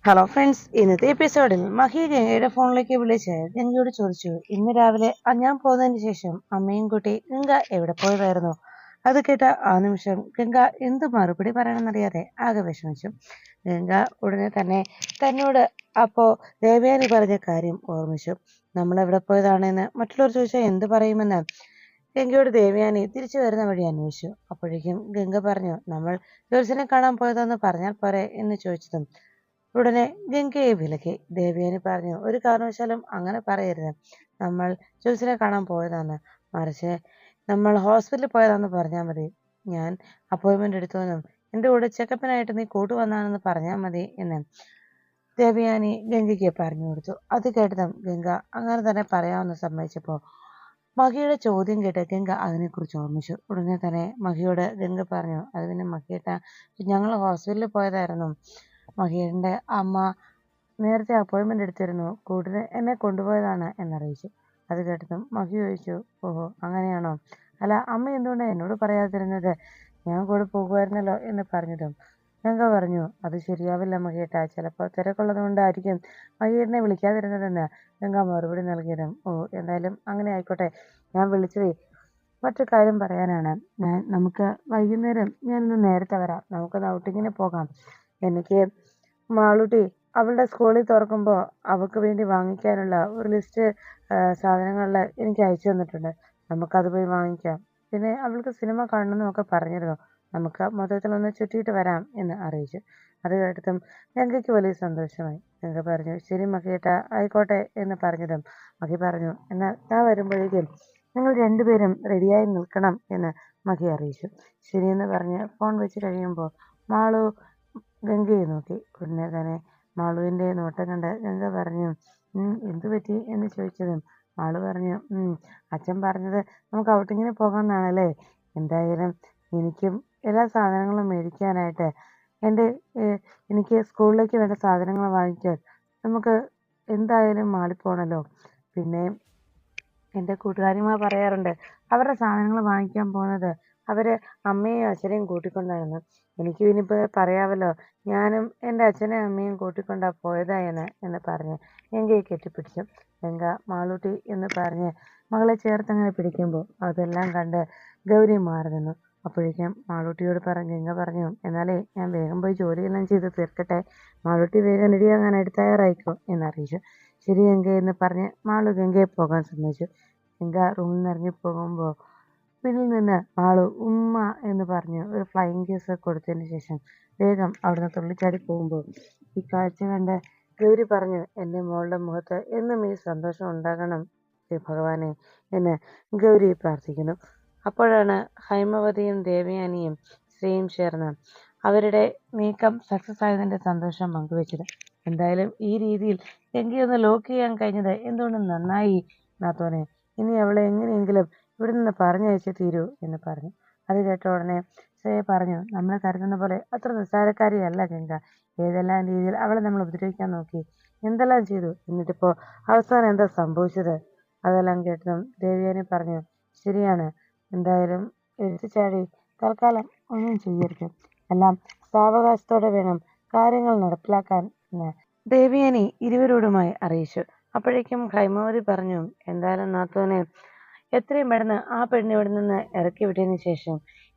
Hello friends, ഇന്നത്തെ എപ്പിസോഡിൽ മഹി ഗംഗയുടെ ഫോണിലേക്ക് വിളിച്ച് ഗംഗയോട് ചോദിച്ചു, ഇന്ന് രാവിലെ ഞാൻ പോകുന്നതിന് ശേഷം അമ്മയും കുട്ടി ഗംഗ എവിടെ പോയതായിരുന്നു? അത് കേട്ട ആ നിമിഷം ഗംഗ എന്ത് മറുപടി പറയണമെന്നറിയാതെ ആകെ വിഷമിച്ചു. ഗംഗ ഉടനെ തന്നെ തന്നോട് അപ്പോ ദേവയാനി പറഞ്ഞ കാര്യം ഓർമ്മിച്ചു. നമ്മൾ എവിടെ പോയതാണെന്ന് മറ്റുള്ളവർ ചോദിച്ചാൽ എന്ത് പറയുമെന്ന് ഗംഗയോട് ദേവയാനി തിരിച്ചു വരുന്ന വഴി അന്വേഷിച്ചു. അപ്പോഴേക്കും ഗംഗ പറഞ്ഞു, നമ്മൾ ജോത്സ്യനെ കാണാൻ പോയതെന്ന് പറഞ്ഞാൽ പോരെ എന്ന് ചോദിച്ചതും ഉടനെ ഗംഗയെ വിലക്കി. ദേവയാനി പറഞ്ഞു, ഒരു കാരണവശാലും അങ്ങനെ പറയരുത്. നമ്മൾ ജോത്സ്യനെ കാണാൻ പോയതാന്ന്, മറിച്ച് നമ്മൾ ഹോസ്പിറ്റലിൽ പോയതാന്ന് പറഞ്ഞാൽ മതി. ഞാൻ അപ്പോയിന്റ്മെന്റ് എടുത്തുവെന്നും എന്റെ കൂടെ ചെക്കപ്പിനായിട്ട് നീ കൂട്ടുവന്നാണെന്ന് പറഞ്ഞാൽ മതി എന്ന് ദേവയാനി ഗംഗയ്ക്ക് പറഞ്ഞു കൊടുത്തു. അത് കേട്ടതും ഗംഗ അങ്ങനെ തന്നെ പറയാമെന്ന് സമ്മതിച്ചപ്പോൾ മഹിയുടെ ചോദ്യം കേട്ട് ഗംഗ അതിനെക്കുറിച്ച് ഓർമ്മിച്ചു. ഉടനെ തന്നെ മഹിയോട് ഗംഗ പറഞ്ഞു, അത് പിന്നെ മഹിയേട്ട, ഞങ്ങൾ ഹോസ്പിറ്റലിൽ പോയതായിരുന്നു. മഹിയുടെ അമ്മ നേരത്തെ അപ്പോയിന്റ്മെന്റ് എടുത്തിരുന്നു, കൂട്ടിന് എന്നെ കൊണ്ടുപോയതാണ് എന്നറിയിച്ചു. അത് കേട്ടതും മഹി ചോദിച്ചു, ഓഹോ അങ്ങനെയാണോ? അല്ല, അമ്മ എന്തുകൊണ്ടാണ് എന്നോട് പറയാതിരുന്നത്? ഞാൻ കൂടെ പോകുമായിരുന്നല്ലോ എന്ന് പറഞ്ഞതും ഗംഗ പറഞ്ഞു, അത് ശരിയാവില്ല മഹിയേട്ട, ചിലപ്പോൾ തിരക്കുള്ളത് കൊണ്ടായിരിക്കും മഹിയേട്ടനെ വിളിക്കാതിരുന്നതെന്ന് ഗംഗ മറുപടി നൽകിയതും, ഓ എന്തായാലും അങ്ങനെ ആയിക്കോട്ടെ, ഞാൻ വിളിച്ചതേ മറ്റു കാര്യം പറയാനാണ്. നമുക്ക് വൈകുന്നേരം ഞാനിന്ന് നേരത്തെ വരാം, നമുക്കൊന്ന് ഔട്ടിങ്ങിന് പോകാം. എനിക്ക് മാളൂട്ടി അവളുടെ സ്കൂളിൽ തുറക്കുമ്പോൾ അവൾക്ക് വേണ്ടി വാങ്ങിക്കാനുള്ള ഒരു ലിസ്റ്റ് സാധനങ്ങളിൽ എനിക്ക് അയച്ചു തന്നിട്ടുണ്ട്. നമുക്കത് പോയി വാങ്ങിക്കാം. പിന്നെ അവൾക്ക് സിനിമ കാണണമെന്നൊക്കെ പറഞ്ഞിരുന്നു. നമുക്ക് മൊത്തത്തിലൊന്ന് ചുറ്റിയിട്ട് വരാം എന്ന് അറിയിച്ചു. അത് കേട്ടതും ഗംഗയ്ക്ക് വലിയ സന്തോഷമായി. ഗംഗ പറഞ്ഞു, ശരി മഹിയേട്ട, ആയിക്കോട്ടെ എന്ന് പറഞ്ഞതും മഹി പറഞ്ഞു, എന്നാൽ ഞാൻ വരുമ്പോഴേക്കും നിങ്ങൾ രണ്ടുപേരും റെഡിയായി നിൽക്കണം എന്ന് മഹി അറിയിച്ചു. ശരിയെന്ന് പറഞ്ഞ് ഫോൺ വെച്ച് കഴിയുമ്പോൾ മാളു ഗംഗയെ നോക്കി. ഉടനെ തന്നെ മാളുവിന്റെ നോട്ടം കണ്ട് ഗംഗ പറഞ്ഞു, എന്തു പറ്റി എന്ന് ചോദിച്ചതും മാളു പറഞ്ഞു, അച്ഛൻ പറഞ്ഞത് നമുക്ക് ഔട്ടിങ്ങിന് പോകാമെന്നാണല്ലേ. എന്തായാലും എനിക്കും എല്ലാ സാധനങ്ങളും മേടിക്കാനായിട്ട് എൻ്റെ എനിക്ക് സ്കൂളിലേക്ക് വേണ്ട സാധനങ്ങൾ വാങ്ങിക്കാൻ നമുക്ക് എന്തായാലും മാളിൽ പോകണമല്ലോ. പിന്നെ എൻ്റെ കൂട്ടുകാരിമാർ പറയാറുണ്ട്, അവരുടെ സാധനങ്ങൾ വാങ്ങിക്കാൻ പോകുന്നത് അവര് അമ്മയും അച്ഛനെയും കൂട്ടിക്കൊണ്ടായിരുന്നു. എനിക്ക് ഇനിയിപ്പോൾ പറയാമല്ലോ, ഞാനും എൻ്റെ അച്ഛനെയും അമ്മയും കൂട്ടിക്കൊണ്ടാ പോയതാ എന്ന് പറഞ്ഞ് ഗംഗയെ കെട്ടിപ്പിടിച്ചു. ഗംഗ മാളൂട്ടി എന്ന് പറഞ്ഞ് മകളെ ചേർത്തങ്ങനെ പിടിക്കുമ്പോൾ അതെല്ലാം കണ്ട് ഗൗരി മാറി നിന്നു. അപ്പോഴേക്കും മാളൂട്ടിയോട് ഗംഗ പറഞ്ഞു, എന്നാലേ ഞാൻ വേഗം പോയി ജോലിയെല്ലാം ചെയ്ത് തീർക്കട്ടെ, മാളൂട്ടി വേഗം റെഡിയാകാനായിട്ട് തയ്യാറായിക്കോ എന്നറിയിച്ചു. ശരി ഗംഗ എന്ന് പറഞ്ഞ് മാളു ഗംഗയെ പോകാൻ സമ്മതിച്ചു. ഗംഗ റൂമിൽ നിന്ന് ഇറങ്ങി പോകുമ്പോൾ പിന്നിൽ നിന്ന് മാളു ഉമ്മ എന്ന് പറഞ്ഞ് ഒരു ഫ്ലൈയിങ് കിസ് കൊടുത്തതിന് ശേഷം വേഗം അവിടുന്ന് തുള്ളിച്ചാടി പോകുമ്പോൾ ഈ കാഴ്ച കണ്ട് ഗൗരി പറഞ്ഞു, എൻ്റെ മോളുടെ മുഖത്ത് എന്നും ഈ സന്തോഷം ഉണ്ടാകണം ഭഗവാനെ എന്ന് ഗൗരി പ്രാർത്ഥിക്കുന്നു. അപ്പോഴാണ് ഹൈമവതിയും ദേവയാനിയും ശ്രീയും ചേർന്ന് അവരുടെ നീക്കം സക്സസ് ആയതിൻ്റെ സന്തോഷം പങ്കുവെച്ചത്. എന്തായാലും ഈ രീതിയിൽ ഗംഗയൊന്ന് ലോക്ക് ചെയ്യാൻ കഴിഞ്ഞത് എന്തുകൊണ്ടും നന്നായി നാത്തോനെ. ഇനി അവളെ എങ്ങനെയെങ്കിലും ഇവിടെ നിന്ന് പറഞ്ഞയച്ചേ തീരൂ എന്ന് പറഞ്ഞു. അത് കേട്ട ഉടനെ ശ്രേയ പറഞ്ഞു, നമ്മൾ കരുതുന്ന പോലെ അത്ര നിസ്സാരക്കാരിയല്ല ഗംഗ. ഏതെല്ലാം രീതിയിൽ അവളെ നമ്മൾ ഉപദ്രവിക്കാൻ നോക്കി, എന്തെല്ലാം ചെയ്തു, എന്നിട്ടിപ്പോ അവസാനം എന്താ സംഭവിച്ചത്? അതെല്ലാം കേട്ടതും ദേവയാനി പറഞ്ഞു, ശരിയാണ്, എന്തായാലും എടുത്തുചാടി തൽക്കാലം ഒന്നും ചെയ്യരുത്, എല്ലാം സാവകാശത്തോടെ വേണം കാര്യങ്ങൾ നടപ്പിലാക്കാൻ എന്ന് ദേവയാനി ഇരുവരോടുമായി അറിയിച്ചു. അപ്പോഴേക്കും ഹൈമവതി പറഞ്ഞു, എന്തായാലും നാത്തോനെ എത്രയും പെട്ടെന്ന് ആ പെണ്ണ് ഇവിടെ നിന്ന് ഇറക്കി വിട്ടതിന് ശേഷം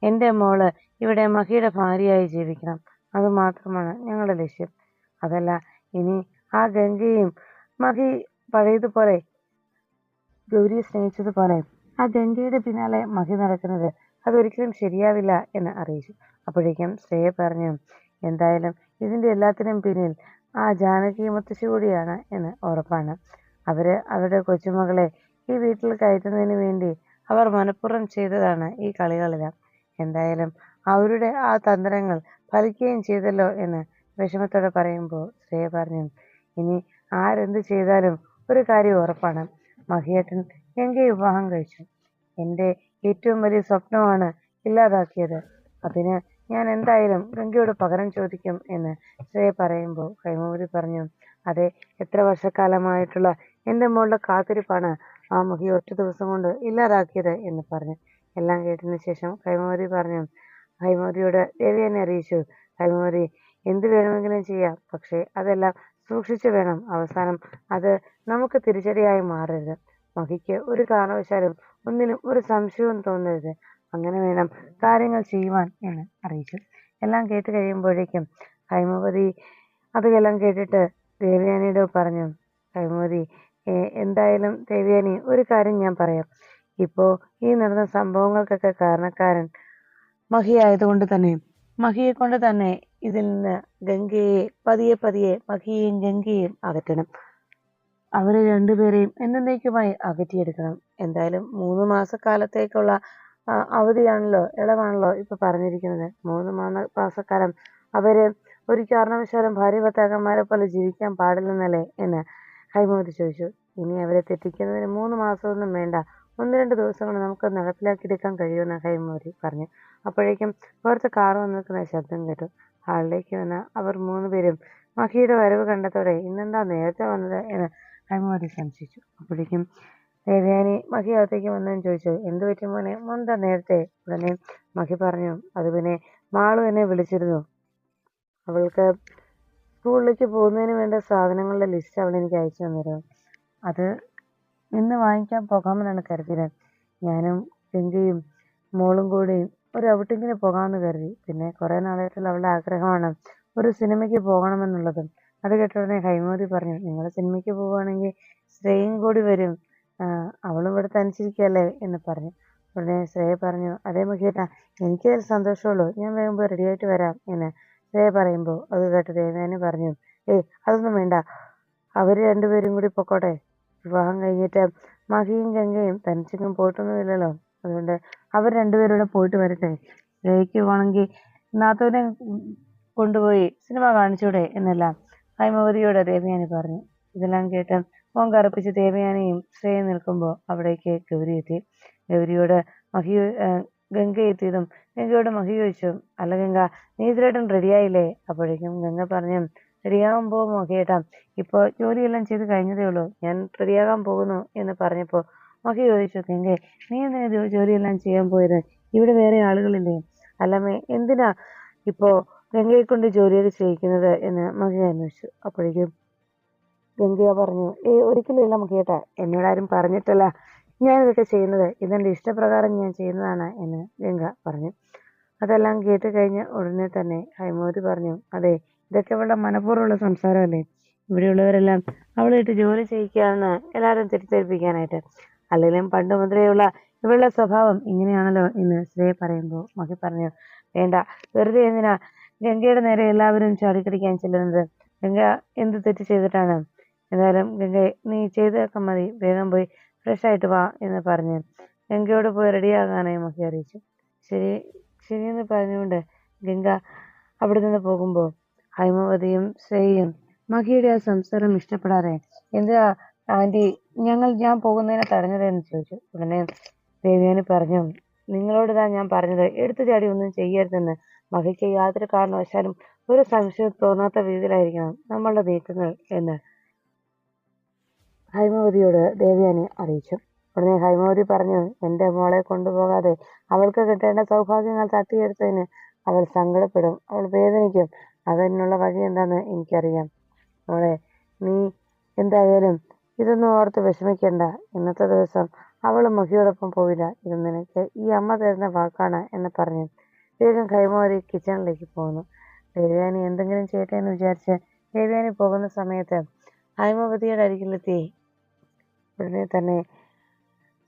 എൻ്റെ മോള് ഇവിടെ മഹിയുടെ ഭാര്യയായി ജീവിക്കണം. അത് മാത്രമാണ് ഞങ്ങളുടെ ലക്ഷ്യം. അതല്ല, ഇനി ആ ഗംഗയും മഹി പഴയതുപോലെ ഗൗരിയെ സ്നേഹിച്ചതുപോലെ ആ ഗംഗയുടെ പിന്നാലെ മഹി നടക്കുന്നത് അതൊരിക്കലും ശരിയാവില്ല എന്ന് അറിയിച്ചു. അപ്പോഴേക്കും ശ്രേയ പറഞ്ഞു, എന്തായാലും ഇതിന്റെ എല്ലാത്തിനും പിന്നിൽ ആ ജാനകി മുത്തശ്ശി കൂടിയാണ് എന്ന് ഉറപ്പാണ്. അവരുടെ കൊച്ചുമകളെ ഈ വീട്ടിൽ കയറ്റുന്നതിന് വേണ്ടി അവർ മനഃപൂർവ്വം ചെയ്തതാണ് ഈ കളികളെല്ലാം. എന്തായാലും അവരുടെ ആ തന്ത്രങ്ങൾ ഫലിക്കുകയും ചെയ്തല്ലോ എന്ന് വിഷമത്തോടെ പറയുമ്പോൾ ശ്രേയ പറഞ്ഞു, ഇനി ആരെന്ത് ചെയ്താലും ഒരു കാര്യം ഉറപ്പാണ്, മഹിയേട്ടൻ ഗംഗയെ വിവാഹം കഴിച്ചു. എൻ്റെ ഏറ്റവും വലിയ സ്വപ്നമാണ് ഇല്ലാതാക്കിയത്. അതിന് ഞാൻ എന്തായാലും ഗംഗയോട് പകരം ചോദിക്കും എന്ന് ശ്രേയ പറയുമ്പോൾ ഹൈമവതി പറഞ്ഞു, അതെ, എത്ര വർഷക്കാലമായിട്ടുള്ള എൻ്റെ മോളുടെ കാത്തിരിപ്പാണ് ആ മഹി ഒറ്റ ദിവസം കൊണ്ട് ഇല്ലാതാക്കിയത് എന്ന് പറഞ്ഞു. എല്ലാം കേട്ടതിന് ശേഷം ഹൈമവതിയോട് ദേവയാനി അറിയിച്ചു, ഹൈമവതി എന്ത് വേണമെങ്കിലും ചെയ്യാം, പക്ഷേ അതെല്ലാം സൂക്ഷിച്ചു വേണം. അവസാനം അത് നമുക്ക് തിരിച്ചടിയായി മാറരുത്. മഹിക്ക് ഒരു കാരണവശാലും ഒന്നിനും ഒരു സംശയവും തോന്നരുത്. അങ്ങനെ വേണം കാര്യങ്ങൾ ചെയ്യുവാൻ എന്ന് അറിയിച്ചു. എല്ലാം കേട്ട് കഴിയുമ്പോഴേക്കും ഹൈമവതി അതെല്ലാം കേട്ടിട്ട് ദേവയാനിയോട് പറഞ്ഞു, ഹൈമവതി, എന്തായാലും ദേവയാനി, ഒരു കാര്യം ഞാൻ പറയാം. ഇപ്പോ ഈ നടന്ന സംഭവങ്ങൾക്കൊക്കെ കാരണക്കാരൻ മഹി ആയതുകൊണ്ട് തന്നെ മഹിയെ കൊണ്ട് തന്നെ ഇതിൽ നിന്ന് ഗംഗയെ പതിയെ പതിയെ മഹിയെയും ഗംഗയെയും അകറ്റണം. അവരെ രണ്ടുപേരെയും എന്നേക്കുമായി അകറ്റിയെടുക്കണം. എന്തായാലും 3 മാസക്കാലത്തേക്കുള്ള അവധിയാണല്ലോ, ഇളവാണല്ലോ ഇപ്പൊ പറഞ്ഞിരിക്കുന്നത്. 3 മാസക്കാലം അവര് ഒരു കാരണവശാലും ഭാര്യ ഭർത്താക്കന്മാരെ പോലെ ജീവിക്കാൻ പാടില്ലെന്നല്ലേ എന്ന് ഹൈമവതി ചോദിച്ചു. ഇനി അവരെ തെറ്റിക്കുന്നതിന് 3 മാസമൊന്നും വേണ്ട, 1-2 ദിവസം കൊണ്ട് നമുക്ക് നടപ്പിലാക്കിയെടുക്കാൻ കഴിയുമെന്ന് ഹൈമവതി പറഞ്ഞു. അപ്പോഴേക്കും പുറത്ത് കാറ് വന്ന് നിൽക്കുന്ന ശബ്ദം കേട്ടു. ഹാളിലേക്ക് വന്ന അവർ 3 പേരും മഹിയുടെ വരവ് കണ്ടതോടെ ഇന്നെന്താ നേരത്തെ വന്നത് എന്ന് ഹൈമവതി സംശയിച്ചു. അപ്പോഴേക്കും ദേവയാനി മഹി അകത്തേക്ക് വന്നതെന്ന് ചോദിച്ചു, എന്ത് പറ്റി മോനെ, മോനെന്താ നേരത്തെ? ഉടനെ മഹി പറഞ്ഞു, അത് പിന്നെ മാളു എന്നെ വിളിച്ചിരുന്നു. അവൾക്ക് സ്കൂളിലേക്ക് പോകുന്നതിന് വേണ്ട സാധനങ്ങളുടെ ലിസ്റ്റ് അവൾ എനിക്ക് അയച്ചു തന്നിരുന്നു. അത് ഇന്ന് വാങ്ങിക്കാൻ പോകാമെന്നാണ് കരുതിയത്. ഞാനും ഗംഗയും മോളും കൂടി ഒരു ഔട്ടിങ്ങിന് പോകാമെന്ന് കരുതി. പിന്നെ കുറെ നാളായിട്ടുള്ള അവളുടെ ആഗ്രഹമാണ് ഒരു സിനിമയ്ക്ക് പോകണമെന്നുള്ളത്. അത് കേട്ട ഉടനെ ഹൈമവതി പറഞ്ഞു, നിങ്ങൾ സിനിമയ്ക്ക് പോവുകയാണെങ്കിൽ ശ്രേയയും കൂടി വരും, അവളും ഇവിടെ തനിച്ചിരിക്കുകയല്ലേ എന്ന് പറഞ്ഞു. ഉടനെ ശ്രേയ പറഞ്ഞു, അതേ മഹിയേട്ടാ, എനിക്കതിൽ സന്തോഷമുള്ളൂ, ഞാൻ വേഗം പോയി റെഡിയായിട്ട് വരാം എന്ന് ശ്രേയ പറയുമ്പോൾ അത് കേട്ട് ദേവയാനി പറഞ്ഞു, അതൊന്നും വേണ്ട, അവര് രണ്ടുപേരും കൂടി പൊക്കോട്ടെ. വിവാഹം കഴിഞ്ഞിട്ട് മഹിയും ഗംഗയും തനിച്ചെങ്ങും പോയിട്ടൊന്നുമില്ലല്ലോ, അതുകൊണ്ട് അവർ രണ്ടുപേരും പോയിട്ട് വരട്ടെ. ശ്രേയയ്ക്ക് പോകണമെങ്കിൽ നാത്തൂനെ കൊണ്ടുപോയി സിനിമ കാണിച്ചൂടെ എന്നെല്ലാം ഹൈമവതിയോട് ദേവയാനി പറഞ്ഞു. ഇതെല്ലാം കേട്ട് മോൻ കറുപ്പിച്ച് ദേവയാനിയും ശ്രേയ നിൽക്കുമ്പോൾ അവിടേക്ക് ഗൗരി എത്തി. ഗൗരിയോട് ഗംഗ എത്തിയതും ഗംഗയോട് മഹി ചോദിച്ചു, അല്ല ഗംഗ, നീ ഇതിലായിട്ടും റെഡിയായില്ലേ? അപ്പോഴേക്കും ഗംഗ പറഞ്ഞു, റെഡിയാകാൻ പോകുമോ മഹിയേട്ടാ, ഇപ്പൊ ജോലിയെല്ലാം ചെയ്ത് കഴിഞ്ഞതേ ഉള്ളൂ, ഞാൻ റെഡിയാകാൻ പോകുന്നു എന്ന് പറഞ്ഞപ്പോൾ മഹി ചോദിച്ചു, ഗംഗെ, നീ എന്തിനാ ജോലിയെല്ലാം ചെയ്യാൻ പോയത്? ഇവിടെ വേറെ ആളുകളില്ലേ? അല്ലമ്മേ, എന്തിനാ ഇപ്പോ ഗംഗയെ കൊണ്ട് ജോലിയൊക്കെ ചെയ്യിക്കുന്നത് എന്ന് മഹി അന്വേഷിച്ചു. അപ്പോഴേക്കും ഗംഗ പറഞ്ഞു, ഒരിക്കലും ഇല്ല മഹിയേട്ടാ, എന്നോടാരും പറഞ്ഞിട്ടല്ല ഞാനിതൊക്കെ ചെയ്യുന്നത്, ഇതെന്റെ ഇഷ്ടപ്രകാരം ഞാൻ ചെയ്യുന്നതാണ് എന്ന് ഗംഗ പറഞ്ഞു. അതെല്ലാം കേട്ട് കഴിഞ്ഞ ഉടനെ തന്നെ ഹൈമവതി പറഞ്ഞു, അതെ, ഇതൊക്കെ അവളുടെ മനഃപൂർവ്വമുള്ള സംസാരമല്ലേ, ഇവിടെയുള്ളവരെല്ലാം അവളായിട്ട് ജോലി ചെയ്യിക്കുകയാണെന്ന് എല്ലാവരും തെറ്റിദ്ധരിപ്പിക്കാനായിട്ട്. അല്ലെങ്കിലും പണ്ട് മുതലേയുള്ള ഇവളുടെ സ്വഭാവം ഇങ്ങനെയാണല്ലോ എന്ന് ശ്രേയ പറയുമ്പോൾ മഹി പറഞ്ഞു, വേണ്ട, വെറുതെ എന്തിനാ ഗംഗയുടെ നേരെ എല്ലാവരും ചാടിക്കടിക്കാൻ ചെല്ലുന്നത്? ഗംഗ എന്ത് തെറ്റ് ചെയ്തിട്ടാണ്? എന്തായാലും ഗംഗ, നീ ചെയ്തൊക്കെ മതി, വേഗം പോയി ഫ്രഷ് ആയിട്ട് വാ എന്ന് പറഞ്ഞ് ഗംഗയോട് പോയി റെഡിയാകാനായി മഹി അറിയിച്ചു. ശരി ശരിയെന്ന് പറഞ്ഞുകൊണ്ട് ഗംഗ അവിടെ നിന്ന് പോകുമ്പോൾ ഹൈമവതിയും ശ്രേയയും മഹിയുടെ ആ സംസാരം ഇഷ്ടപ്പെടാതെ, എന്താ ആന്റി ഞാൻ പോകുന്നതിനെ തടഞ്ഞതെന്ന് ചോദിച്ചു. ഉടനെ ദേവയാനി പറഞ്ഞു, നിങ്ങളോട് ഞാൻ പറഞ്ഞത് എടുത്തു ചാടി ഒന്നും ചെയ്യരുതെന്ന്. മഹിക്ക് യാതൊരു കാരണവശാലും ഒരു സംശയം തോന്നാത്ത രീതിയിലായിരിക്കണം നമ്മളുടെ നീക്കങ്ങൾ എന്ന് ഹൈമവതിയോട് ദേവയാനി അറിയിച്ചു. ഉടനെ ഹൈമവതി പറഞ്ഞു, എന്റെ മോളെ കൊണ്ടുപോകാതെ അവൾക്ക് കിട്ടേണ്ട സൗഭാഗ്യങ്ങൾ തട്ടിയെടുത്തതിന് അവൾ സങ്കടപ്പെടും, അവൾ വേദനിക്കും. അതിനുള്ള വഴി എന്താന്ന് എനിക്കറിയാം. മോളെ, നീ എന്തായാലും ഇതൊന്നും ഓർത്ത് വിഷമിക്കണ്ട. ഇന്നത്തെ ദിവസം അവൾ മഹിയോടൊപ്പം പോവില്ല, ഇത് നിനക്ക് ഈ അമ്മ തരുന്ന വാക്കാണ് എന്ന് പറഞ്ഞു വേഗം ഹൈമവതി കിച്ചണിലേക്ക് പോകുന്നു. ദേവയാനി എന്തെങ്കിലും ചെയ്യട്ടെ എന്ന് വിചാരിച്ച് ദേവയാനി പോകുന്ന സമയത്ത് ഹൈമവതിയുടെ അരികിലെത്തി ഉടനെ തന്നെ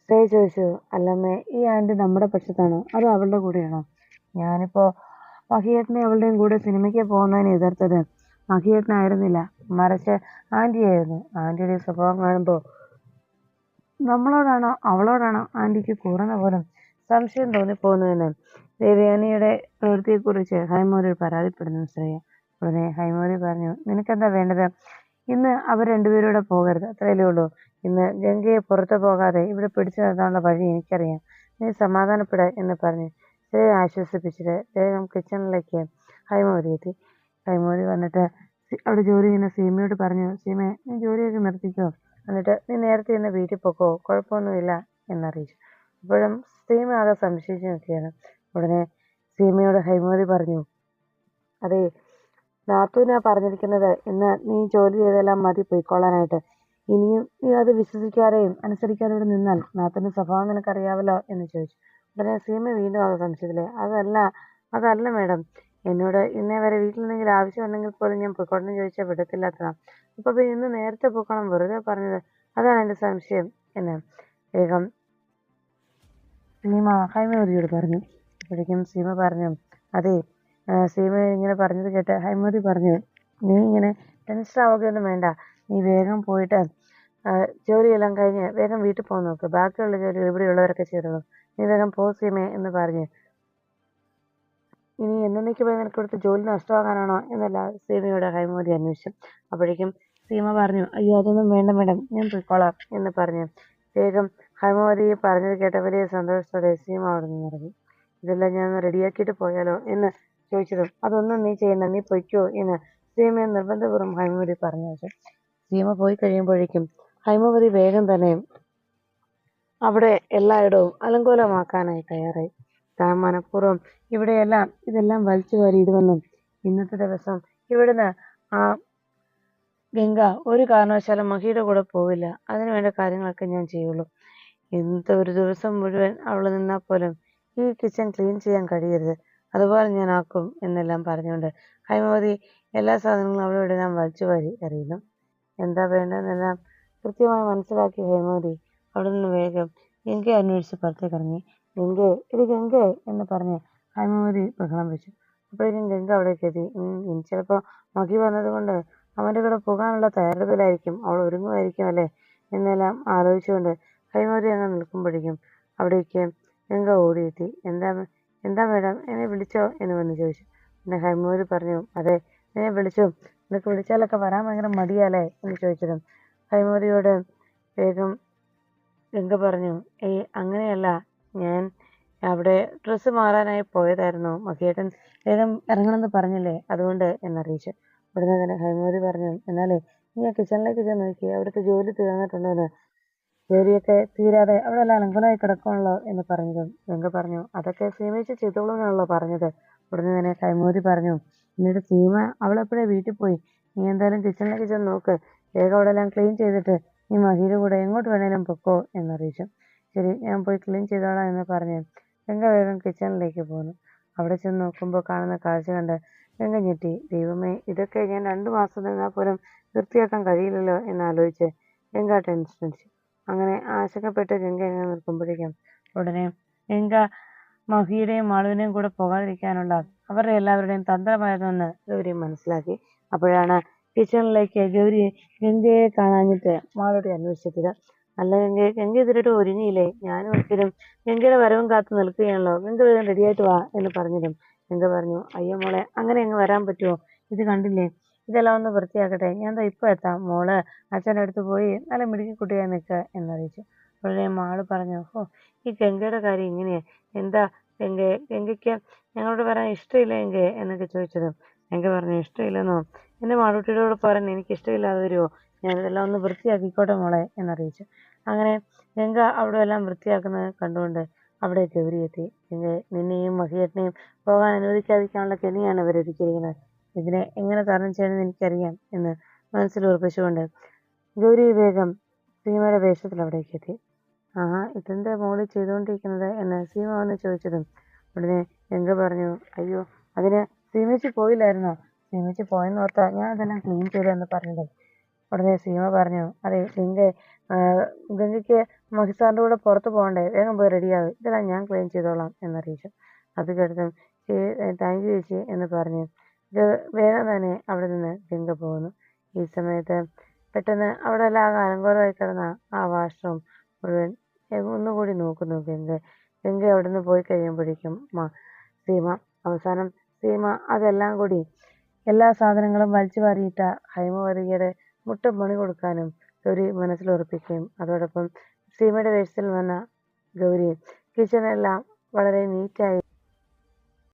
ശ്രേയ ചോദിച്ചു, അല്ലമ്മേ, ഈ ആന്റി നമ്മുടെ പക്ഷത്താണോ അതോ അവളുടെ കൂടെയാണോ? ഞാനിപ്പോ മഹിയേട്ടനെ അവളുടെയും കൂടെ സിനിമയ്ക്ക് പോകുന്നതിന് എതിർത്തത് മഹിയേട്ടനായിരുന്നില്ല, മറിച്ച് ആന്റിയായിരുന്നു. ആന്റിയുടെ സ്വഭാവം കാണുമ്പോൾ നമ്മളോടാണോ അവളോടാണോ ആന്റിക്ക് കൂറുന്ന പോലും സംശയം തോന്നിപ്പോകുന്നുവെന്ന് ദേവയാനിയുടെ പ്രവൃത്തിയെക്കുറിച്ച് ഹൈമവതി പരാതിപ്പെടുന്നു ശ്രേയ. ഉടനെ ഹൈമവതി പറഞ്ഞു, നിനക്കെന്താ വേണ്ടത്? ഇന്ന് അവർ രണ്ടുപേരൂടെ പോകരുത്, അത്രയല്ലേ ഉള്ളൂ. ഇന്ന് ഗംഗയെ പുറത്തു പോകാതെ ഇവിടെ പിടിച്ചു നിർത്താനുള്ള വഴി എനിക്കറിയാം, നീ സമാധാനപ്പെട എന്ന് പറഞ്ഞ് ശ്രേയ ആശ്വസിപ്പിച്ചിട്ട് വേഗം കിച്ചണിലേക്ക് ഹൈമവതി എത്തി. ഹൈമവതി വന്നിട്ട് അവിടെ ജോലി ചെയ്യുന്ന സീമയോട് പറഞ്ഞു, സീമയെ, നീ ജോലിയൊക്കെ നിർത്തിക്കോ, എന്നിട്ട് നീ നേരത്തെ ഇന്ന് വീട്ടിൽ പൊക്കോ, കുഴപ്പമൊന്നുമില്ല എന്നറിയിച്ചു. അപ്പോഴും സീമ ആകെ സംശയിച്ചു നിൽക്കുകയാണ്. ഉടനെ സീമയോട് ഹൈമവതി പറഞ്ഞു, അതെ, നാത്തൂനാ പറഞ്ഞിരിക്കുന്നത് ഇന്ന് നീ ജോലി ചെയ്തെല്ലാം മതി പൊയ്ക്കൊള്ളാനായിട്ട്. ഇനിയും നീ അത് വിശ്വസിക്കാതെയും അനുസരിക്കാതെ ഇവിടെ നിന്നാൽ നാത്തൂന്റെ സ്വഭാവം നിനക്കറിയാവല്ലോ എന്ന് ചോദിച്ചു. ഉടനെ സീമ വീണ്ടും അത് സംശയത്തിലെ അതല്ല മേഡം, എന്നോട് ഇന്നേ വരെ വീട്ടിൽ എന്തെങ്കിലും ആവശ്യമുണ്ടെങ്കിൽ പോലും ഞാൻ പൊയ്ക്കോട്ടെന്ന് ചോദിച്ചാൽ വിടത്തില്ലാത്തതാ. അപ്പൊ പിന്നെ ഇന്ന് നേരത്തെ പൊയ്ക്കോളാൻ വെറുതെ പറഞ്ഞത്, അതാണ് എന്റെ സംശയം എന്ന് വേഗം സീമ ഹൈമവതിയോട് പറഞ്ഞു. അപ്പോഴേക്കും സീമ പറഞ്ഞു, അതെ, സീമ ഇങ്ങനെ പറഞ്ഞത് കേട്ട് ഹൈമവതി പറഞ്ഞു, നീ ഇങ്ങനെ ടെൻഷൻ ആവുകയൊന്നും വേണ്ട. നീ വേഗം പോയിട്ട് ജോലിയെല്ലാം കഴിഞ്ഞ് വേഗം വീട്ടിൽ പോകാൻ നോക്ക്. ബാക്കിയുള്ള ജോലി ഇവിടെയുള്ളവരൊക്കെ ചെയ്തോളൂ. നീ വേഗം പോ സീമേ എന്ന് പറഞ്ഞു. ഇനി എന്നേക്ക് പോയി നിനക്ക് ഇവിടുത്തെ ജോലി നഷ്ടമാകാനാണോ എന്നല്ല സീമയോട് ഹൈമവതി അന്വേഷിച്ചു. അപ്പോഴേക്കും സീമ പറഞ്ഞു, അയ്യോ അതൊന്നും വേണ്ട മേഡം, ഞാൻ പോയിക്കോളാം എന്ന് പറഞ്ഞു. വേഗം ഹൈമവതി പറഞ്ഞത് കേട്ട വലിയ സന്തോഷത്തോടെ സീമ അവിടെ നിന്ന് ഇറങ്ങി. ഇതെല്ലാം ഞാൻ റെഡിയാക്കിയിട്ട് പോയാലോ എന്ന് ചോദിച്ചതും, അതൊന്നും നീ ചെയ്യണ്ട, നീ പൊയ്ക്കോ എന്ന് സീമയെ നിർബന്ധപൂർവ്വം ഹൈമവതി പറഞ്ഞു വെച്ചു. സീമ പോയി കഴിയുമ്പോഴേക്കും ഹൈമവതി വേഗം തന്നെ അവിടെ എല്ലായിടവും അലങ്കോലമാക്കാനായി തയ്യാറായി. താൻ മനഃപൂർവ്വം ഇതെല്ലാം വലിച്ചു വാരിയിടുമെന്നും ഇന്നത്തെ ദിവസം ഇവിടുന്ന് ആ ഗംഗ ഒരു കാരണവശാലും മഹിയുടെ കൂടെ പോവില്ല, അതിനുവേണ്ട കാര്യങ്ങളൊക്കെ ഞാൻ ചെയ്യുള്ളൂ. ഇന്നത്തെ ഒരു ദിവസം മുഴുവൻ അവൾ നിന്നാൽ പോലും ഈ കിച്ചൺ ക്ലീൻ ചെയ്യാൻ കഴിയരുത്, അതുപോലെ ഞാൻ ആക്കും എന്നെല്ലാം പറഞ്ഞുകൊണ്ട് ഹൈമവതി എല്ലാ സാധനങ്ങളും അവളോട് ഞാൻ വലിച്ചു വാരി എറിയുന്നു. എന്താ വേണ്ടതെന്നെല്ലാം കൃത്യമായി മനസ്സിലാക്കി ഹൈമവതി അവിടെ നിന്ന് വേഗം ഗംഗയെ അന്വേഷിച്ച് പുറത്തേക്ക് ഇറങ്ങി. ഗംഗേ, ഇത് ഗംഗേ എന്ന് പറഞ്ഞ് ഹൈമവതി ബഹളം വെച്ചു. അപ്പോഴേക്കും ഗംഗ അവിടേക്ക് എത്തി. ഇനി ചിലപ്പോൾ മഹി വന്നതുകൊണ്ട് അവൻ്റെ കൂടെ പോകാനുള്ള തയ്യാറെടുപ്പിലായിരിക്കും, അവൾ ഒരുങ്ങുമായിരിക്കും അല്ലേ എന്നെല്ലാം ആലോചിച്ചുകൊണ്ട് ഹൈമവതി അങ്ങ് നിൽക്കുമ്പോഴേക്കും അവിടേക്ക് ഗംഗ ഓടിയെത്തി. എന്താ മേഡം, എന്നെ വിളിച്ചോ എന്ന് വന്ന് ചോദിച്ചു. പിന്നെ ഹൈമവതി പറഞ്ഞു, അതെ, എന്നെ വിളിച്ചു. നിനക്ക് വിളിച്ചാലൊക്കെ വരാൻ ഭയങ്കര മടിയാലേ എന്ന് ചോദിച്ചതും ഹൈമവതിയോട് വേഗം ഗംഗ പറഞ്ഞു, അങ്ങനെയല്ല, ഞാൻ അവിടെ ഡ്രസ്സ് മാറാനായി പോയതായിരുന്നു. മഹിയേട്ടൻ വേഗം ഇറങ്ങണമെന്ന് പറഞ്ഞില്ലേ, അതുകൊണ്ട് എന്നറിയിച്ചു. ഉടനെ തന്നെ ഹൈമവതി പറഞ്ഞു, എന്നാലേ നീ ആ കിച്ചണിലേക്ക് ചെന്ന് നോക്കി, അവിടുത്തെ ജോലി തീർന്നിട്ടുണ്ടോ എന്ന്. ജോലിയൊക്കെ തീരാതെ അവിടെ എല്ലാം അലങ്കോലമായി കിടക്കണല്ലോ എന്ന് പറഞ്ഞതും ഗംഗ പറഞ്ഞു, അതൊക്കെ സീമേച്ചി ചെയ്തോളൂ എന്നാണല്ലോ പറഞ്ഞത്. ഉടനെ തന്നെ ഹൈമവതി പറഞ്ഞു, എന്നിട്ട് സീമ അവളെപ്പോഴേ വീട്ടിൽ പോയി, നീ എന്തായാലും കിച്ചണിലേക്ക് ചെന്ന് നോക്ക്, വേഗം അവിടെ എല്ലാം ക്ലീൻ ചെയ്തിട്ട് നീ മഹിയുടെ കൂടെ എങ്ങോട്ട് വേണേലും പൊക്കോ എന്നറിയിച്ചു. ശരി, ഞാൻ പോയി ക്ലീൻ ചെയ്തോളാം എന്ന് പറഞ്ഞ് ഗംഗ വേഗം കിച്ചണിലേക്ക് പോന്നു. അവിടെ ചെന്ന് നോക്കുമ്പോൾ കാണുന്ന കാഴ്ച കണ്ട് ഗംഗ ഞെട്ടി. ദൈവമേ, ഇതൊക്കെ ഞാൻ 2 മാസം നിന്നാൽ പോലും വൃത്തിയാക്കാൻ കഴിയില്ലല്ലോ എന്നാലോചിച്ച് ഗംഗ ടെൻഷൻ അടിച്ചു. അങ്ങനെ ആശങ്കപ്പെട്ട് ഗംഗ ഇങ്ങനെ നിൽക്കുമ്പോഴേക്കും ഉടനെ ഗംഗ മഹിയുടെയും മാളുവിനെയും കൂടെ പോകാതിരിക്കാനുള്ള അവരുടെ എല്ലാവരുടെയും തന്ത്രമായിരുന്നെന്ന് ഗൗരി മനസ്സിലാക്കി. അപ്പോഴാണ് കിച്ചണിലേക്ക് ഗംഗയെ കാണാഞ്ഞിട്ട് മാളോട് അന്വേഷിച്ചത്. അല്ല ഗംഗ ഇതിലിട്ട് ഒരുങ്ങിയില്ലേ, ഞാനും ഒരിക്കലും ഗംഗയുടെ വരവും കാത്തു നിൽക്കുകയാണല്ലോ, ഗംഗ വേഗം റെഡിയായിട്ട് വാ എന്ന് പറഞ്ഞതും ഗംഗ പറഞ്ഞു, അയ്യോ മോളെ, അങ്ങനെ അങ്ങ് വരാൻ പറ്റുമോ, ഇത് കണ്ടില്ലേ, ഇതെല്ലാം ഒന്ന് വൃത്തിയാക്കട്ടെ, ഞാൻ ഇപ്പൊ എത്താം, മോള് അച്ഛൻ്റെ അടുത്ത് പോയി നല്ല മിടുക്കി കുട്ടിയായി നിൽക്കുക എന്നറിയിച്ചു. ഉടനെ മാള് പറഞ്ഞു, ഈ ഗംഗയുടെ കാര്യം ഇങ്ങനെയാ, എന്താ ഗംഗയ്ക്ക് ഞങ്ങളോട് വരാൻ ഇഷ്ടമില്ല ഗംഗയെ എന്നൊക്കെ ചോദിച്ചതും ഗംഗ പറഞ്ഞു, ഇഷ്ടമില്ലെന്നോ, എൻ്റെ മാളൂട്ടിയുടെ കൂടെ പറയാൻ എനിക്ക് ഇഷ്ടമില്ലാതെ വരുമോ, ഞാനിതെല്ലാം ഒന്ന് വൃത്തിയാക്കിക്കോട്ടെ മോളെ എന്നറിയിച്ചു. അങ്ങനെ ഗംഗ അവിടെ എല്ലാം വൃത്തിയാക്കുന്നത് കണ്ടുകൊണ്ട് അവിടെ ഗൗരി എത്തി. നിന്നെയും മഹിയേട്ടനെയും പോകാൻ അനുവദിക്കാതിരിക്കാനുള്ള കെണിയാണ് ഇവരൊരുക്കിയിരിക്കുന്നത്, ഇതിനെ എങ്ങനെ തരണം ചെയ്യണമെന്ന് എനിക്കറിയാം എന്ന് മനസ്സിൽ ഉറപ്പിച്ചുകൊണ്ട് ഗൗരി വേഗം സീമയുടെ വേഷത്തിൽ അവിടേക്ക് എത്തി. ഇതെന്താ മോള് ചെയ്തുകൊണ്ടിരിക്കുന്നത് എന്ന് സീമ വന്ന് ചോദിച്ചതും ഉടനെ ഗംഗ പറഞ്ഞു, അയ്യോ, അതിന് സീമേച്ചി പോയില്ലായിരുന്നോ, സീമേച്ചി പോയെന്ന് ഓർത്താ ഞാൻ അതെല്ലാം ക്ലീൻ ചെയ്തതെന്ന് പറഞ്ഞതും ഉടനെ സീമ പറഞ്ഞു, അതെ ഗംഗയ്ക്ക് മഹിസാറിൻ്റെ കൂടെ പുറത്ത് പോകണ്ടേ, വേഗം പോയി റെഡിയാകും, ഇതെല്ലാം ഞാൻ ക്ലീൻ ചെയ്തോളാം എന്നറിയിച്ചു. അത് കേട്ടതും താങ്ക് യു ചേച്ചി എന്ന് പറഞ്ഞു വേഗം തന്നെ അവിടെ നിന്ന് ഗംഗ പോകുന്നു. ഈ സമയത്ത് പെട്ടെന്ന് അവിടെ എല്ലാം അലങ്കോലമായി കിടന്ന ആ വാഷ്റൂം മുഴുവൻ ഒന്നുകൂടി നോക്കുന്നു ഗംഗ അവിടെ നിന്ന് പോയി കഴിയുമ്പോഴേക്കും സീമ അവസാനം അതെല്ലാം കൂടി എല്ലാ സാധനങ്ങളും വലിച്ചു വാരിയിട്ട ഹൈമവതിയുടെ മുട്ട പണി കൊടുക്കാനും ഗൗരി മനസ്സിൽ ഉറപ്പിക്കുകയും അതോടൊപ്പം സീമയുടെ വേഷത്തിൽ വന്ന ഗൗരി കിച്ചണെല്ലാം വളരെ നീറ്റായി